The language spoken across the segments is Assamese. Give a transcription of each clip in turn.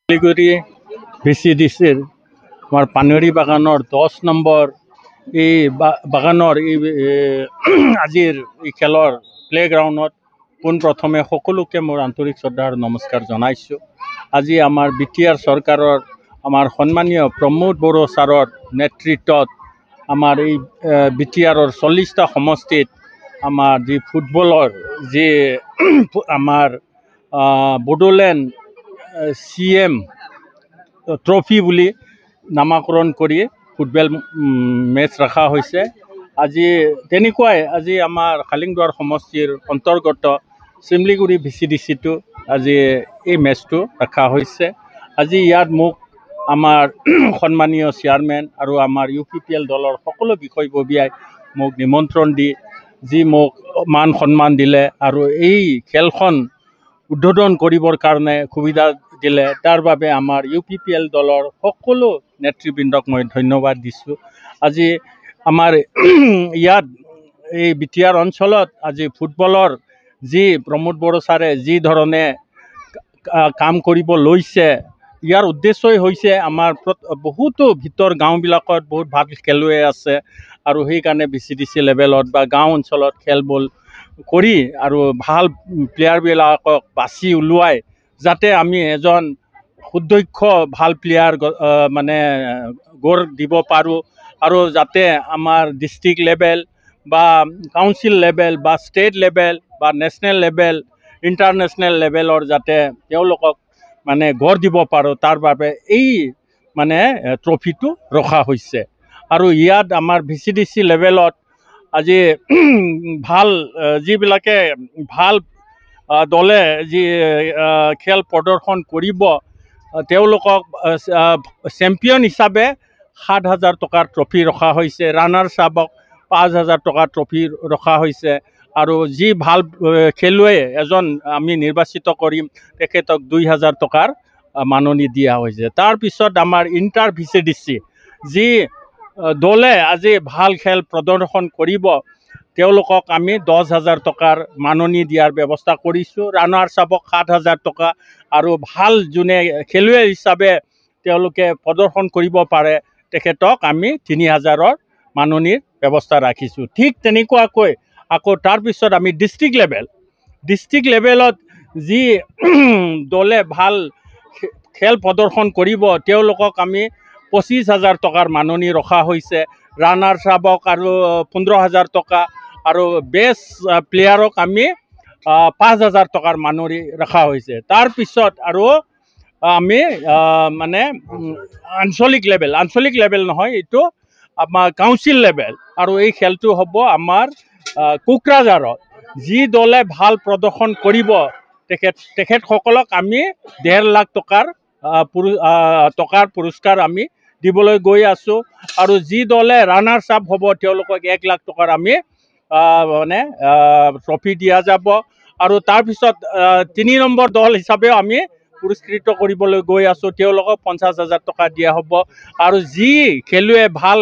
শিলিগুড়ি VCDCৰ আমাৰ পানেৰী বাগানৰ 10 নম্বৰ এই বাগানৰ এই আজিৰ এই খেলৰ প্লেগ্ৰাউণ্ডত পোনপ্ৰথমে সকলোকে মোৰ আন্তৰিক শ্ৰদ্ধা আৰু নমস্কাৰ জনাইছোঁ। আজি আমাৰ BTR চৰকাৰৰ আমাৰ সন্মানীয় প্ৰমোদ বড়ো ছাৰৰ নেতৃত্বত আমাৰ এই BTRৰ 40টা সমষ্টিত আমাৰ যি ফুটবলৰ যি আমাৰ বড়োলেণ্ড CM ট্ৰফি বুলি নামাকৰণ কৰি ফুটবল মেচ ৰখা হৈছে। আজি তেনেকুৱাই আজি আমাৰ খালিংদুৱাৰ সমষ্টিৰ অন্তৰ্গত চিমলিগুৰি VCDCটো আজি এই মেচটো ৰখা হৈছে। আজি ইয়াত মোক আমাৰ সন্মানীয় চেয়াৰমেন আৰু আমাৰ UPPL দলৰ সকলো বিষয়ববীয়াই মোক নিমন্ত্ৰণ দি যি মোক মান সন্মান দিলে আৰু এই খেলখন উদ্বোধন কৰিবৰ কাৰণে সুবিধা দিলে, তাৰ বাবে আমাৰ UPPL দলৰ সকলো নেতৃবৃন্দক মই ধন্যবাদ দিছোঁ। আজি আমাৰ ইয়াত এই BTR অঞ্চলত আজি ফুটবলৰ যি প্ৰমোদ বড়ো ছাৰে যি ধৰণে কাম কৰিব লৈছে, ইয়াৰ উদ্দেশ্যই হৈছে আমাৰ বহুতো ভিতৰ গাঁওবিলাকত বহুত ভাল খেলুৱৈ আছে আৰু সেইকাৰণে VCDC লেভেলত বা গাঁও অঞ্চলত খেলবোৰ কৰি আৰু ভাল প্লেয়াৰবিলাকক বাছি উলিয়াই যাতে আমি এজন সুদক্ষ ভাল প্লেয়াৰ মানে গঢ় দিব পাৰোঁ আৰু যাতে আমাৰ ডিষ্ট্ৰিক্ট লেভেল বা কাউন্সিল লেভেল বা ষ্টেট লেভেল বা নেশ্যনেল লেভেল ইণ্টাৰনেশ্যনেল লেভেলৰ যাতে তেওঁলোকক মানে গঢ় দিব পাৰোঁ, তাৰ বাবে এই মানে ট্ৰফিটো ৰখা হৈছে। আৰু ইয়াত আমাৰ VCDC লেভেলত আজি ভাল যিবিলাকে ভাল দলে যি খেল প্ৰদৰ্শন কৰিব তেওঁলোকক চেম্পিয়ন হিচাপে 7,000 টকাৰ ট্ৰফি ৰখা হৈছে। ৰানাৰ্ছ আপক 5,000 টকাৰ ট্ৰফি ৰখা হৈছে আৰু যি ভাল খেলুৱৈ এজন আমি নিৰ্বাচিত কৰিম তেখেতক 2,000 টকাৰ মাননি দিয়া হৈছে। তাৰপিছত আমাৰ ইণ্টাৰ VCDC যি দলে আজি ভাল খেল প্ৰদৰ্শন কৰিব তেওঁলোকক আমি 10,000 টকাৰ মাননি দিয়াৰ ব্যৱস্থা কৰিছোঁ। ৰানাৰ্ছ আপক 7,000 টকা আৰু ভাল যোনে খেলুৱৈ হিচাপে তেওঁলোকে প্ৰদৰ্শন কৰিব পাৰে তেখেতক আমি 3,000ৰ মাননিৰ ব্যৱস্থা ৰাখিছোঁ। ঠিক তেনেকুৱাকৈ আকৌ তাৰপিছত আমি ডিষ্ট্ৰিক্ট লেভেলত যি দলে ভাল খেল প্ৰদৰ্শন কৰিব তেওঁলোকক আমি 25,000 টকাৰ মাননি ৰখা হৈছে। ৰানাৰ্ছ আপক আৰু 15,000 টকা আৰু বেষ্ট প্লেয়াৰক আমি 5,000 টকাৰ মাননি ৰখা হৈছে। তাৰপিছত আৰু আমি মানে আঞ্চলিক লেভেল নহয়, এইটো আমাৰ কাউন্সিল লেভেল আৰু এই খেলটো হ'ব আমাৰ কোকৰাঝাৰত। যি দলে ভাল প্ৰদৰ্শন কৰিব তেখেতসকলক আমি 1.5 লাখ টকাৰ পুৰস্কাৰ আমি দিবলৈ গৈ আছোঁ আৰু যি দলে ৰানাৰ্ছ আপ হ'ব তেওঁলোকক 1 লাখ টকাৰ আমি মানে ট্ৰফি দিয়া যাব আৰু তাৰপিছত 3 নম্বৰ দল হিচাপেও আমি পুৰস্কৃত কৰিবলৈ গৈ আছোঁ, তেওঁলোকক 50,000 টকা দিয়া হ'ব আৰু যি খেলুৱৈ ভাল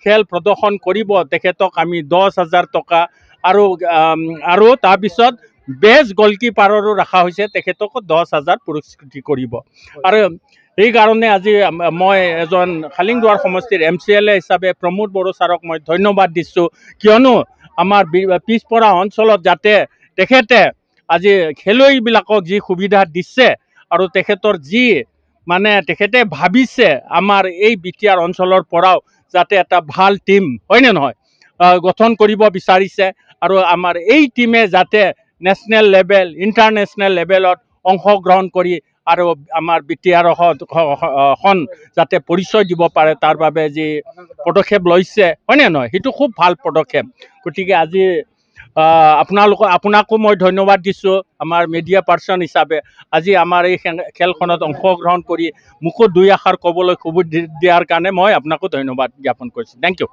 খেল প্ৰদৰ্শন কৰিব তেখেতক আমি 10,000 টকা আৰু তাৰপিছত বেষ্ট গলকিপাৰৰো ৰখা হৈছে, তেখেতকো 10,000 পুৰস্কৃত কৰিব। আৰু সেইকাৰণে আজি মই এজন খালিংদুৱাৰ সমষ্টিৰ MCLA হিচাপে প্ৰমোদ বড়ো ছাৰক মই ধন্যবাদ দিছোঁ, কিয়নো আমাৰ পিছপৰা অঞ্চলত যাতে তেখেতে আজি খেলুৱৈবিলাকক যি সুবিধা দিছে আৰু তেখেতৰ যি মানে তেখেতে ভাবিছে আমাৰ এই BTR অঞ্চলৰ পৰাও যাতে এটা ভাল টীম হয়নে নহয় গঠন কৰিব বিচাৰিছে আৰু আমাৰ এই টীমে যাতে নেশ্যনেল লেভেল ইণ্টাৰনেশ্যনেল লেভেলত অংশগ্ৰহণ কৰি আৰু আমাৰ BTR খন যাতে পৰিচয় দিব পাৰে তাৰ বাবে যি পদক্ষেপ লৈছে হয়নে নহয়, সেইটো খুব ভাল পদক্ষেপ। গতিকে আজি আপোনাকো মই ধন্যবাদ দিছোঁ আমাৰ মিডিয়া পাৰ্চন হিচাপে। আজি আমাৰ এই খেলখনত অংশগ্ৰহণ কৰি মোকো 2 আষাৰ ক'বলৈ সুবিধা দিয়াৰ কাৰণে মই আপোনাকো ধন্যবাদ জ্ঞাপন কৰিছোঁ। Thank U.